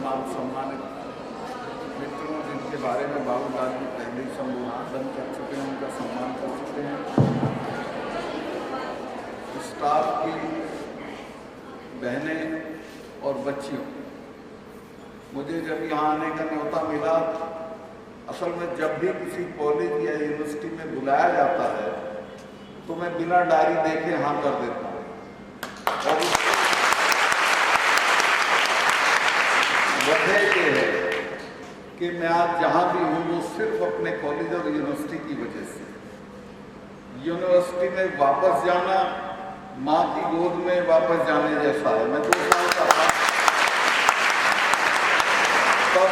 तमाम सम्मानित मित्रों जिनके बारे में बाबू लाल जी पहले ही संबोधन कर चुके हैं, उनका सम्मान कर चुके हैं। स्टाफ की बहनें और बच्चियों, मुझे जब यहाँ आने का न्योता मिला, असल में जब भी किसी कॉलेज या यूनिवर्सिटी में बुलाया जाता है तो मैं बिना डायरी देखे हाँ कर देता हूँ। और वजह ये है कि मैं आज जहाँ भी हूँ वो सिर्फ अपने कॉलेज और यूनिवर्सिटी की वजह से। यूनिवर्सिटी में वापस जाना माँ की गोद में वापस जाने जैसा है। मैं 2 साल का था तब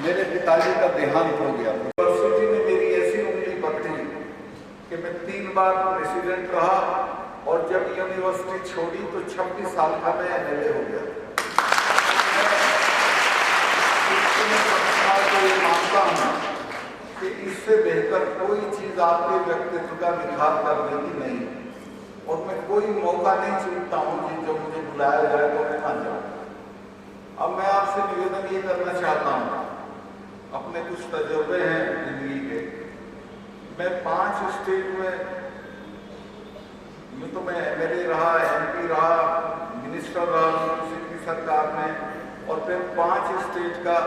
मेरे पिताजी का देहांत हो गया। यूनिवर्सिटी ने मेरी ऐसी उंगली पकड़ी कि मैं 3 बार प्रेसिडेंट रहा और जब यूनिवर्सिटी छोड़ी तो 26 साल का मैं MLA हो गया। मैं मानता हूँ कि इससे बेहतर कोई चीज आपके व्यक्तित्व का निखार करने की नहीं, और मैं कोई मौका नहीं चुनता हूँ कि जो मुझे बुलाया जाए तो मैं ना जाऊँ। अब मैं आपसे निवेदन ये करना चाहता हूँ, अपने कुछ तजुर्बे हैं जिंदगी के। मैं 5 स्टेट में तो मैं MLA रहा, MP रहा, मिनिस्टर रहा किसी की सरकार में, और फिर 5 स्टेट का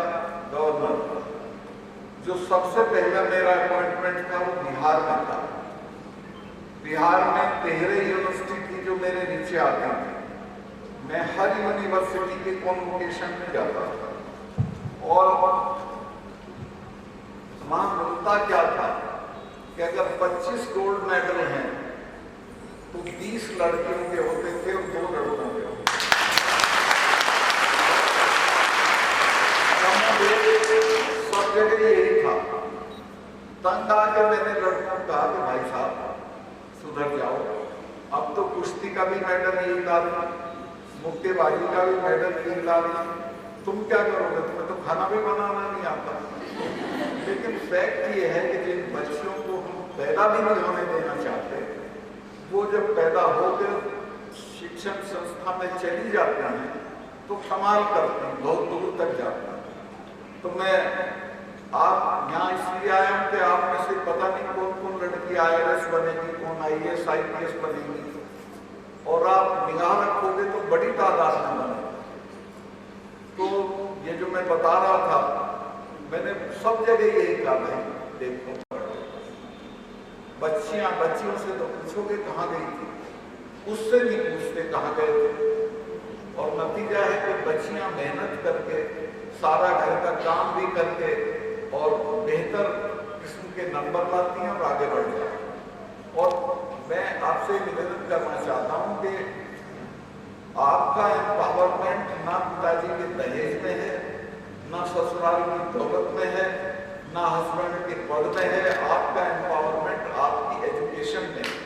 गवर्नर। जो सबसे पहला मेरा अपॉइंटमेंट था वो बिहार में था। बिहार में 13 यूनिवर्सिटी थी जो मेरे नीचे आती थी। मैं हर यूनिवर्सिटी के कॉन्वोकेशन में जाता था और वहां मिलता क्या था कि अगर 25 गोल्ड मेडल हैं तो 20 लड़कियों के होते थे और 2 लड़कों के होते थे। सब जगह यही था। तंग आके मैंने लड़कों को कहा कि भाई साहब सुधर जाओ, अब तो कुश्ती का भी मेडल यही डालना, मुक्केबाजी का भी मेडल यही डालना, तुम क्या करोगे? तुम्हें तो खाना भी बनाना नहीं आता। लेकिन फैक्ट ये है कि जिन बच्चियों को हम पैदा भी नहीं होने देना चाहते, वो जब पैदा होकर शिक्षण संस्था में चली जाते हैं तो कमाल करते हैं, बहुत दूर तक जाते हैं। तो मैं आप यहाँ इसलिए आया हूँ कि आप में से पता नहीं कौन कौन लड़की IRS बनेगी, कौन IAS IPS बनेगी, और आप निगाह रखोगे तो बड़ी तादाद में बनेगी। तो ये जो मैं बता रहा था, मैंने सब जगह यही कहा है, देखो बच्चियों से तो पूछोगे कहाँ गई थी, उससे नहीं पूछते कहाँ गए थे। और नतीजा है कि बच्चियां मेहनत करके, सारा घर का काम भी करके और बेहतर किस्म के नंबर लाती हैं और आगे बढ़ जाती हैं। और मैं आपसे निवेदन करना चाहता हूं कि आपका एम्पावरमेंट ना पिताजी के दहेज में है, ना ससुराल की दौलत में है, ना हस्बैंड के पद में है। आपका एम्पावरमेंट आपकी एजुकेशन में है।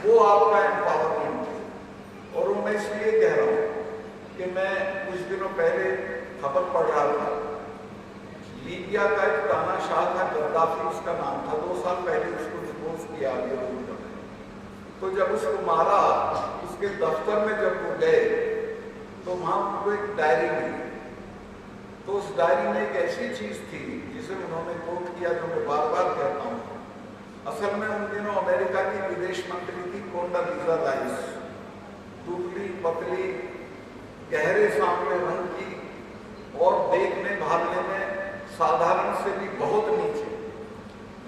वो आपका एम्पावरमेंट है। और वो मैं इसलिए कह रहा हूँ कि मैं कुछ दिनों पहले खबर पढ़ रहा था, लीबिया का एक तानाशाह था, गद्दाफी उसका नाम था। 2 साल पहले उसको डिपोज किया गया। तो जब उसको मारा, उसके दफ्तर में जब वो गए तो वहां उनको एक डायरी मिली। तो उस डायरी में एक ऐसी चीज थी जिसे उन्होंने कोट किया, जो मैं बार बार कहता हूँ। असल में उन दिनों अमेरिका की विदेश मंत्री थी कोंडोलीजा राइस, दुबली पतली, गहरे सांवले रंग की और देखने भालने में साधारण से भी बहुत नीचे,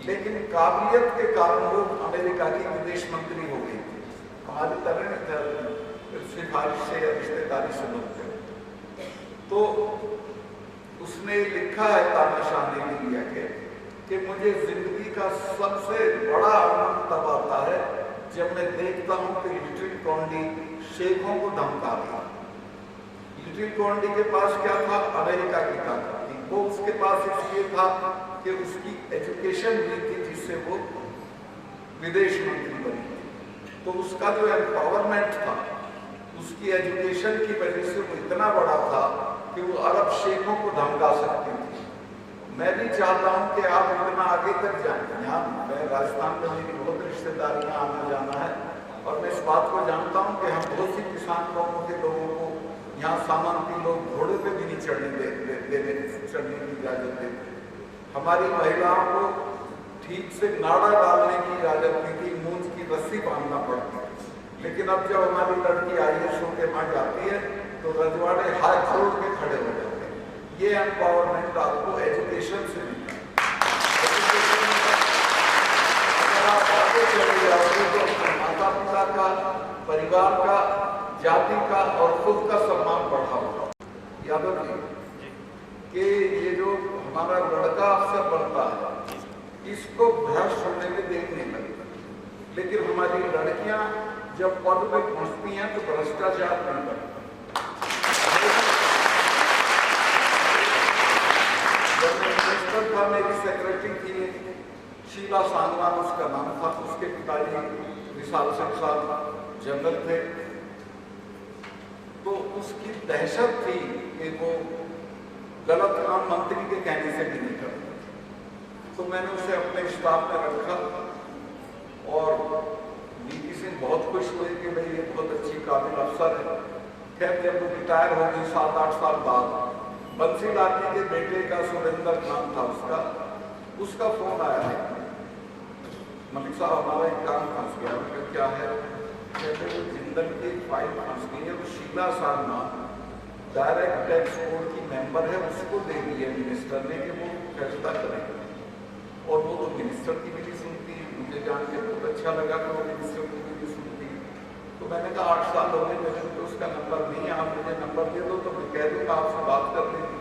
लेकिन काबिलियत के कारण वो अमेरिका की विदेश मंत्री हो गई थी। हमारी तरह सिफारिश से या रिश्तेदारी से बनते। तो उसने लिखा है तानाशाह ने लिया कि मुझे जिंदगी का सबसे बड़ा आनंद तब आता है जब मैं देखता हूं कि लिटिल कॉन्डी शेखों को धमका दिया। लिटिल कॉन्डी के पास क्या था? अमेरिका की ताकत थी। वो उसके पास इसलिए था कि उसकी एजुकेशन भी थी, जिससे वो विदेश मंत्री बनी। तो उसका जो एम्पावरमेंट था, उसकी एजुकेशन की वजह से वो इतना बड़ा था कि वो अरब शेखों को धमका सकती थी। मैं भी चाहता हूं कि आप इतना आगे तक जाएं। यहाँ मैं राजस्थान में मेरी बहुत रिश्तेदारियां आना जाना है। और मैं इस बात को जानता हूं कि हम बहुत सी किसान कौमों के लोगों को यहाँ सामान्य लोग घोड़े पे भी नहीं चढ़ने की इजाजत देते। हमारी महिलाओं को ठीक से नाड़ा डालने की इजाजत नहीं थी, मूंछ की रस्सी बांधना पड़ती। लेकिन अब जब हमारी लड़की IAS होकर वहां जाती है तो रजवाड़े हाथ जोड़ के खड़े हो जाते हैं। ये एम्पावरमेंट आपको एजुकेशन से मिलता है। अगर आप आगे चले जाओगे तो अपने माता पिता का, परिवार का, जाति का और खुद का सम्मान बढ़ाओगे। याद रखिए कि ये जो हमारा लड़का अफसर बनता है इसको भ्रष्ट होने में देर नहीं लगता, लेकिन हमारी लड़कियां जब पद पे पहुंचती हैं तो भ्रष्टाचार नहीं करता। जब मैं मिनिस्टर था, मेरी सेक्रेटरी थी शीला सांगवान उसका नाम था, उसके पिताजी विशाल सिंह साहब जनरल थे। तो उसकी दहशत थी कि वो गलत काम मंत्री के कहने से भी नहीं करता। तो मैंने उसे अपने स्टाफ में रखा और VP सिंह बहुत खुश हुए कि भाई ये बहुत अच्छी काबिल अफसर है। खैर जब वो रिटायर हो गई 7-8 साल बाद, बंसीलाल जी के बेटे का सुरेंद्र नाम था उसका फोन आया है, मलिक साहब हमारा एक काम फंस गया। मैंने क्या है? कहते वो जिंदल की फाइल फंस गई है, वो शीला साधना डायरेक्ट टैक्स बोर्ड की मेंबर है, उसको दे दी है मिनिस्टर ने कि वो फैसला करेंगे। और वो तो मिनिस्टर की भी नहीं सुनती। मुझे जान के बहुत अच्छा लगा कि वो मिनिस्टर की भी नहीं सुनती। तो मैंने कहा 8 साल हो गए, मेरे तो उसका नंबर नहीं है, आप मुझे नंबर दे दो तो मैं कह दूँगा आपसे बात कर लेंगे।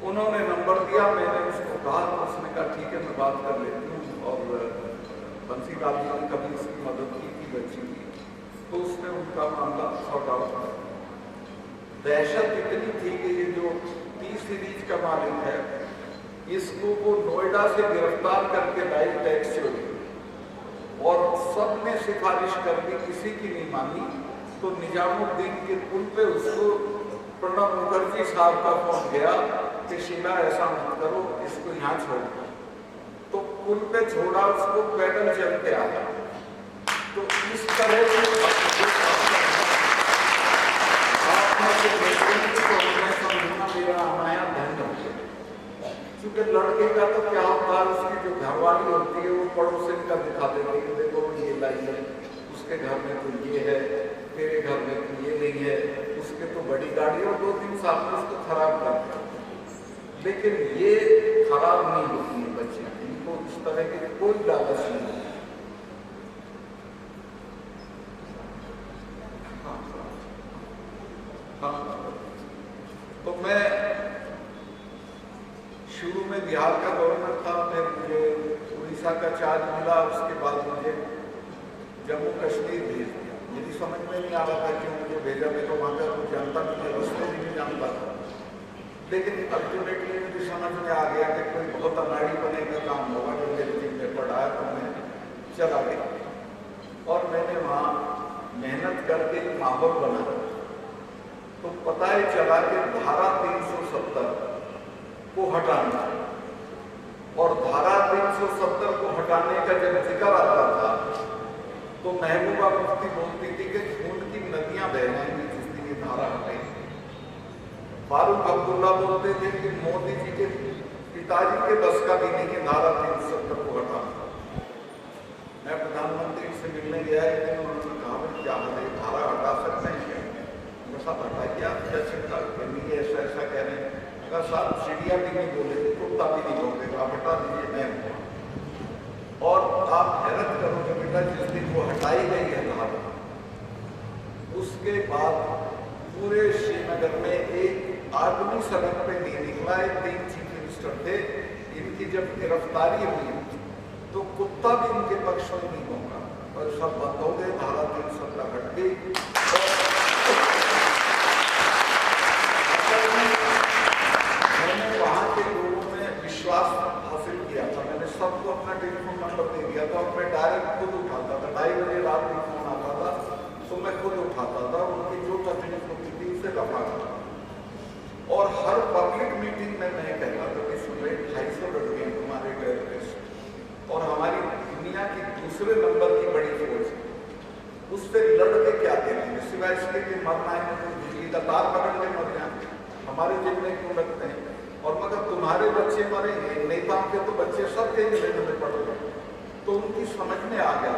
उन्होंने नंबर दिया, मैंने उसको कहा तो उसने कहा ठीक है मैं बात कर लेती हूँ। और बंसीलाल जी ने कभी उसकी मदद की थी बच्ची की, तो उसने उनका मामला सॉर्ट आउट किया। दहशत इतनी थी कि ये जो T सीरीज का मालिक है इसको वो नोएडा से गिरफ्तार करके लाइव टैक्स चोरी और सबने सिफारिश कर दी, किसी की नहीं मानी। तो निजामुद्दीन के पुल पे उसको प्रणब मुखर्जी साहब का फोन गया कि शीला ऐसा मत करो, इसको यहाँ छोड़ दो। तो पुल पे छोड़ा, उसको पैदल चल के आया। तो इस तरह से मेरा आया धन्य हो गया। क्योंकि लड़के का तो क्या होता है, उसकी जो घरवाली होती है वो पड़ोसी का दिखा देती है, देखो ये लाई है, उसके घर में तो ये है, तेरे घर में तो ये नहीं है, उसके तो बड़ी गाड़ी और 2-3 साल में उसको खराब कर दिया। लेकिन ये खराब नहीं होती है बच्चे, इनको इस तरह के कोई लालच नहीं है। हाँ, तो मैं शुरू में बिहार का गवर्नर था, फिर मुझे उड़ीसा का चार्ज मिला, उसके बाद मुझे जम्मू कश्मीर भेज दिया। मेरी समझ में नहीं आ रहा था क्यों मुझे भेजा, मैं तो वहाँ का कुछ जानता नहीं, रस्ते भी नहीं जानता था। लेकिन अल्टीमेटली मुझे समझ में आ गया कि कोई बहुत अनाड़ी बने का काम होगा, जो मेरे जिम्मे पड़ा है, तो मैं चला गया। और मैंने वहाँ मेहनत करके माहौल बना। तो पता ही चला कि धारा 370 को हटाना, और धारा 370 को हटाने का जब जिक्र आता था तो महबूबा मुफ्ती बोलती थी कि खून की नदियां बह जाएंगी जिस दिन ये धारा हटेगी। फारूक अब्दुल्ला बोलते थे कि मोदी जी के पिताजी के बस का भी नहीं है धारा 370 को हटाना। मैं प्रधानमंत्री से मिलने गया, लेकिन उन्होंने कहा क्या है धारा हटा सकते हैं? सब हटाइए, आप क्या चिंता नहीं, ऐसा ऐसा कह रहे हैं। अगर साहब चिड़िया भी नहीं बोलेगी, कुत्ता भी नहीं बोलेगा, आप हटा दीजिए, मैं। और आप हैरत करोगे बेटा, जिस दिन वो हटाई गई है धारा, उसके बाद पूरे श्रीनगर में एक आदमी सड़क पे नहीं निकला। 3 चीफ मिनिस्टर थे, इनकी जब गिरफ्तारी हुई तो कुत्ता भी इनके पक्ष में नहीं होगा, और सब बंद हो गए, धारा 370 हट गई। मैंने वहाँ के लोगों में विश्वास हासिल किया था, मैंने सबको अपना टेलीफोन नंबर दे दिया था, और मैं डायरेक्ट खुद उठाता था। 2:30 बजे रात में फोन आता था तो मैं खुद उठाता था, उनकी जो तकलीफ होती थी उसे रखा था। और हर पब्लिक मीटिंग में मैं कहता था कि सुन 250 लड़के हैं तुम्हारे टेररिस्ट, और हमारी दुनिया की दूसरे नंबर की बड़ी फौज, उससे लड़ के क्या करेंगे सिवाय इसके कि मरना है तो बिजली का तार पकड़ के मर जाएंगे, हमारे जेब में क्यों लगते हैं। और मगर तुम्हारे बच्चे मरेंगे, नेताओं के तो बच्चे सब के जेल में पड़ गए। तो उनकी समझ में आ गया,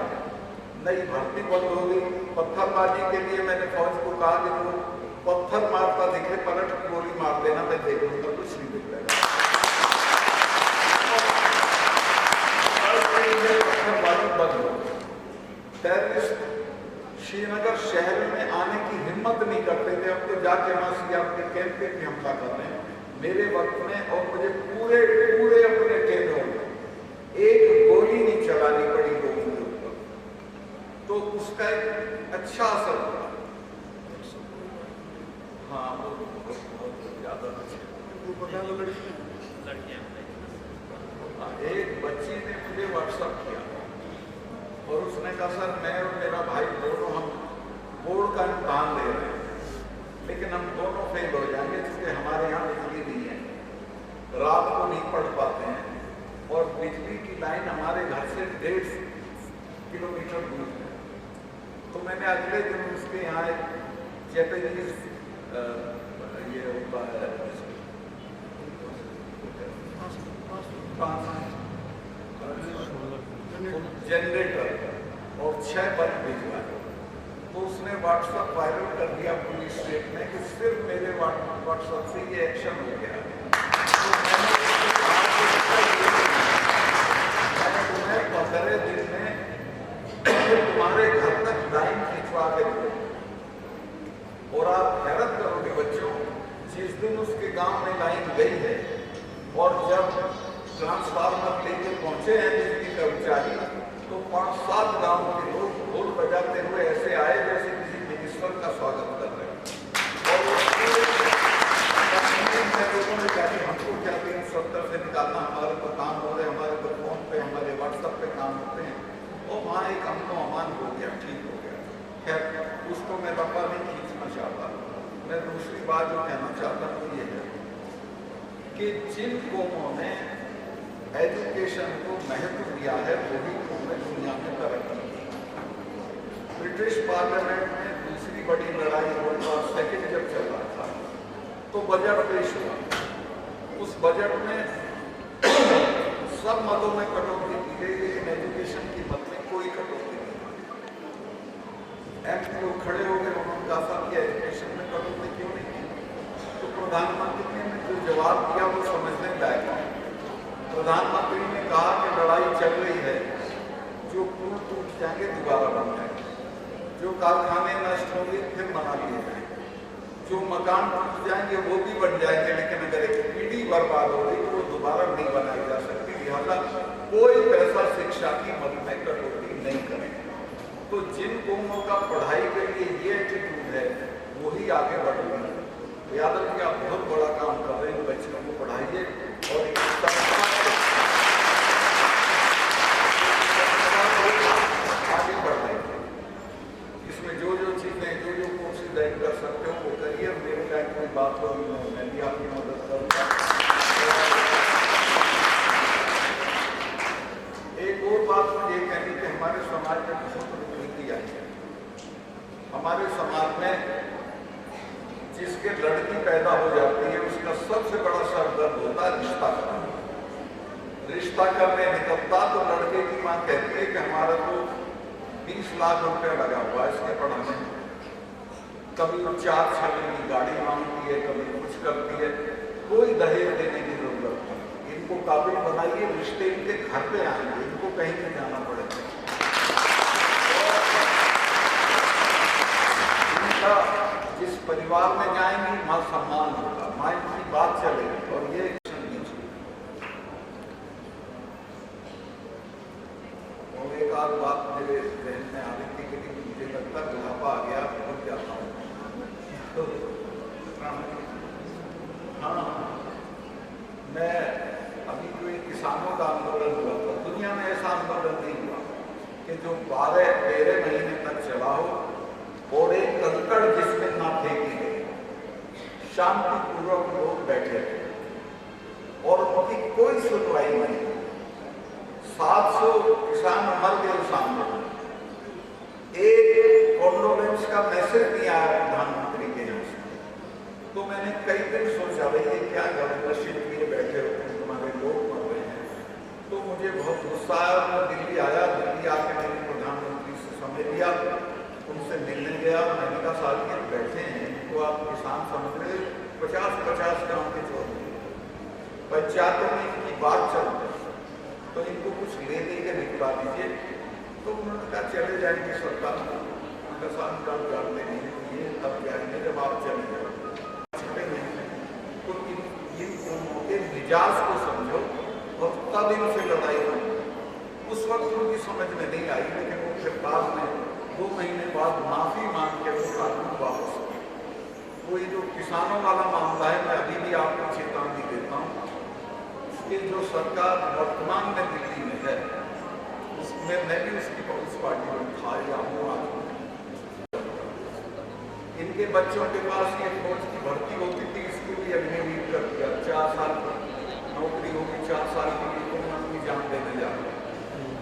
नई भर्ती बंद हो गई। पत्थरबाजी के लिए मैंने फौज को कहा कि वो पत्थर मारता दिखे पलट गोली मार देना, मैं देख लूंगा, कुछ नहीं दिख रहा। पत्थरबाजी बंद हो गई। टेररिस्ट श्रीनगर शहर में आने की हिम्मत नहीं करते थे, अब तो जाके वहां सीआरपीएफ के कैंप पे भी हमला कर रहे हैं मेरे वक्त में। और मुझे पूरे पूरे अपने टेबल में एक गोली नहीं चलानी पड़ी लोगों के ऊपर, तो उसका एक अच्छा असर हुआ। हाँ, वो बहुत ज्यादा एक बच्ची ने मुझे व्हाट्सएप किया और उसने कहा सर मैं और मेरा भाई दोनों हम बोर्ड का इम्तहान दे रहे हैं, लेकिन हम दोनों फेल हो जाएंगे क्योंकि हमारे यहाँ बिजली नहीं है, रात को नहीं पढ़ पाते हैं और बिजली की लाइन हमारे घर से 1.5 किलोमीटर दूर है। तो मैंने अगले दिन उसके यहाँ एक जैपनीज ये होता है जनरेटर और 6 बल्ब भिजवाए। तो उसने व्हाट्सएप वायरल कर दिया पुलिस स्टेट में कि सिर्फ मेरे व्हाट्सएप से ये एक्शन हो गया। तो मैंने तुम्हें 15 दिन में तुम्हारे घर तक लाइन खिंचवा के दो। और आप हैरत करोगे बच्चों, जिस दिन उसके गांव में लाइन गई है और जब ट्रांसफार्मर लेके पहुंचे हैं बिजली कर्मचारी, तो 5-7 गांव के लोग ढोल बजाते हुए ऐसे आए जैसे किसी मिनिस्टर का स्वागत कर रहे हैं। और लोगों ने कहा कि हमको क्या 370 से निकालना, हमारे पर काम हो रहे, हमारे पर फोन पे हमारे व्हाट्सएप पे काम होते हैं। और वहाँ एक अमनो अमान हो गया, ठीक हो गया। खैर उसको मैं लंबा नहीं खींचना चाहता। मैं दूसरी बात जो कहना चाहता हूँ ये है कि जिन कौमों ने एजुकेशन को महत्व दिया है वही कौमें दुनिया में तरक्की की। ब्रिटिश पार्लियामेंट में दूसरी बड़ी लड़ाई वर्ल्ड वॉर सेकेंड जब चल रहा था तो बजट पेश हुआ। उस बजट में सब मदों में कटौती की गई, लेकिन एजुकेशन की मद में कोई कटौती नहीं। एमपी लोग खड़े हो गए, उन्होंने कहा कि एजुकेशन में कटौती क्यों नहीं की। तो प्रधानमंत्री ने जो जवाब दिया वो समझने लायक है। प्रधानमंत्री ने कहा कि लड़ाई चल रही है, जो पुल टूट जाएंगे दोबारा बन जाएंगे, जो कारखाने नष्ट होंगे फिर बना लिए जाएंगे, जो मकान टूट जाएंगे वो भी बन जाएंगे, लेकिन अगर एक पीढ़ी बर्बाद हो गई तो वो दोबारा नहीं बनाई जा सकती। लिहाजा कोई पैसा शिक्षा की मद में कटौती नहीं करेंगे। तो जिन कौमों का पढ़ाई के लिए ये एटीट्यूड है वही आगे बढ़ रही है। यादव जी आप बहुत बड़ा काम कर रहे हैं, बच्चों को पढ़ाइए और आगे बढ़ रहे हैं। इसमें जो जो चीजें जो जो कोर्सेज ऐड कर सकते हो वो करिए। मेरे लायक कोई बात होगी मैं भी आपकी मदद करूँगा। एक और बात मुझे कहनी कि हमारे समाज में बहुत विकृति आई है। हमारे समाज में जिसके लड़की पैदा हो जाती है उसका सबसे बड़ा सरदर्द होता है रिश्ता करना। रिश्ता करने निकलता तो लड़के की मां कहती है कि हमारा तो 20 लाख रुपया लगा हुआ है इसके पढ़ाने में। कभी 4 छाले की गाड़ी मांगती है, कभी कुछ करती है। कोई दहेज देने की जरूरत नहीं। इनको काबिल बनाइए, रिश्ते इनके घर पे आएंगे, इनको कहीं नहीं जाना पड़ेगा। इनका जिस परिवार में जाएंगी मां सम्मान होगा, मां की बात चलेगी। और ये और एक आध बात मेरे जहन में आ रही थी कि मुझे लगता है बुढ़ापा आ गया, भूल जाता हूँ। तो हाँ, मैं अभी कोई किसानों का आंदोलन हुआ था, दुनिया में ऐसा आंदोलन नहीं हुआ कि जो 12-13 महीने तक चला हो और एक कंकड़ जिसमें ना फेंकी गई, शांतिपूर्वक लोग बैठे थे और उनकी कोई सुनवाई नहीं। 700 किसान मर गए उस आंदोलन उसका मैसेज नहीं आया प्रधानमंत्री के यहाँ से। तो मैंने कई दिन सोचा भाई ये क्या गवर्नरशिप लिए बैठे हो, तुम्हारे लोग मर रहे हैं। तो मुझे बहुत गुस्सा आया, मैं दिल्ली आया, दिल्ली आके मैंने प्रधानमंत्री से समय लिया, उनसे मिलने गया। मैंने कहा साहब ये बैठे हैं तो आप किसान समझ रहे 50-50 गाँव के चौधरी पंचायतों में इनकी बात चल रही, तो इनको कुछ ले दे के निपटा दीजिए। तो उन्होंने कहा चले जाएंगे सरकार, किसान का जानते नहीं ये तब जाएंगे जब आप चले जाओ। तो इन दोनों के मिजाज को समझो और तब इनसे लड़ाई हो। उस वक्त उनकी समझ में नहीं आई, लेकिन वो फिर बाद में 2 महीने बाद माफी मांग के वो कानून वापस किए। तो ये जो किसानों वाला मामला है, मैं अभी भी आपको चेतावनी देता हूँ कि जो सरकार वर्तमान में दिल्ली में है उसमें मैं भी उसकी कांग्रेस पार्टी में था या हूँ आज। इनके बच्चों के पास ये फौज की भर्ती होती थी, इसको भी अग्निवीर कर दिया। 4 साल नौकरी होगी, 4 साल के लिए तुम अपनी जान देने जा रहे हो।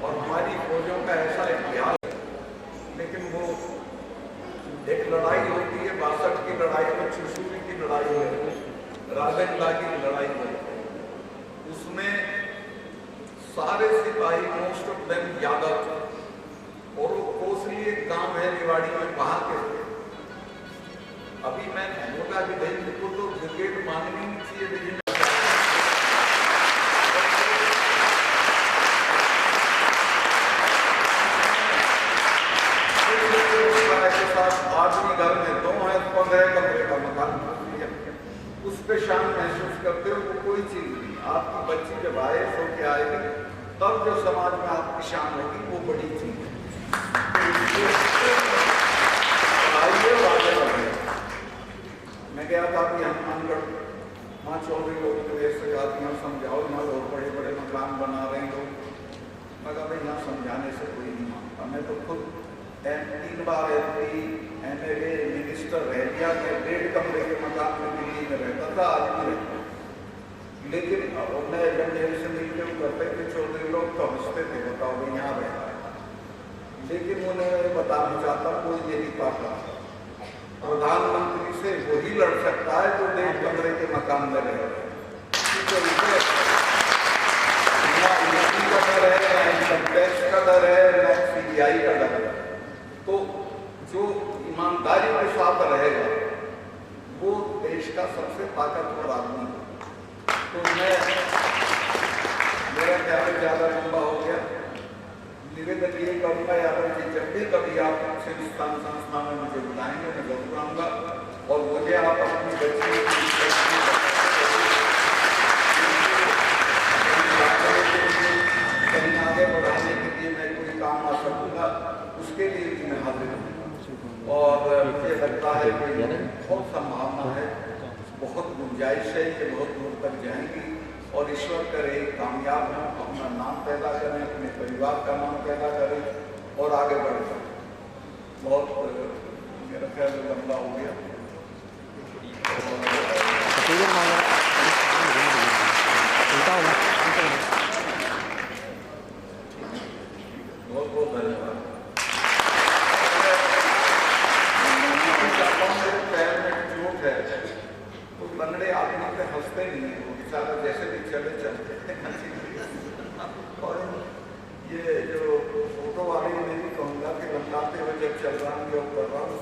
और हमारी फौजों का ऐसा इतिहास है, लेकिन वो एक लड़ाई होती है 62 की लड़ाई में, चुशूरी की लड़ाई है, राजनला की लड़ाई है, उसमें सारे सिपाही मोस्ट ऑफ देम यादव थे और वो कोसली एक गांव है निवाड़ी में, वहां के थे। अभी मैं बोला कि भाई इनको तो ब्रिगेड मांगनी नहीं चाहिए, लेकिन आदमी घर में 2 है, 15 कमरे का मकान, उस पे शान महसूस करते हो। वो कोई चीज नहीं, आपकी बच्ची जब आए सो के आएगी तब जो समाज में आपकी शान होगी वो बड़ी चीज है। मैं गया था अभी हनुमानगढ़, वहाँ चौधरी लोग से जातियाँ समझाओ, यहाँ लोग बड़े बड़े मकान बना रहे हैं लोग। मगर भाई यहाँ समझाने से कोई नहीं मानता। मैं तो खुद 3 बार MP MLA मिनिस्टर रह गया, मैं 1.5 कमरे के मकान में दिल्ली में रहता था, आज भी रहता। लेकिन मैं जब मेरे से मिलते हुए करते थे चौधरी लोग तो हंसते थे, बताओ भाई यहाँ रहता है। लेकिन उन्हें बताना चाहता कोई ये नहीं पाता, प्रधानमंत्री से वही लड़ सकता है जो 1.5 कमरे के मकान में रहे। का डर है, ना इनकम टैक्स का डर है, ना CBI का डर है। तो जो ईमानदारी के साथ रहेगा वो देश का सबसे ताकतवर आदमी है। तो मैं, मेरा ख्याल ज़्यादा लंबा हो गया, निवेदन ये करूँगा यादव जी जब भी कभी आप संस्था में मुझे बुलाएंगे मैं जरूर आऊँगा। और मुझे आप अपनी बच्ची कहीं आगे बढ़ाने के लिए मैं कोई काम आ सकूँगा, उसके लिए भी मैं हाजिर हूँ। और मुझे लगता है कि बहुत संभावना है, बहुत गुंजाइश है, ये बहुत दूर तक जाएंगी और ईश्वर करे कामयाब हों, अपना नाम पैदा करें, अपने परिवार का नाम पैदा करें और आगे बढ़ जाएं। बहुत मेरा ख्याल लंबा हो गया। बहुत बहुत धन्यवाद। मेरे पैर में चोट है तो लंगड़े आदमी पे हंसते नहीं है, वो बेचारा जैसे भी चले चलते हैं। और ये जो फोटो वाले में भी कहूँगा कि लंगाते हुए जब चल रहा हूँ, योग कर रहा हूँ,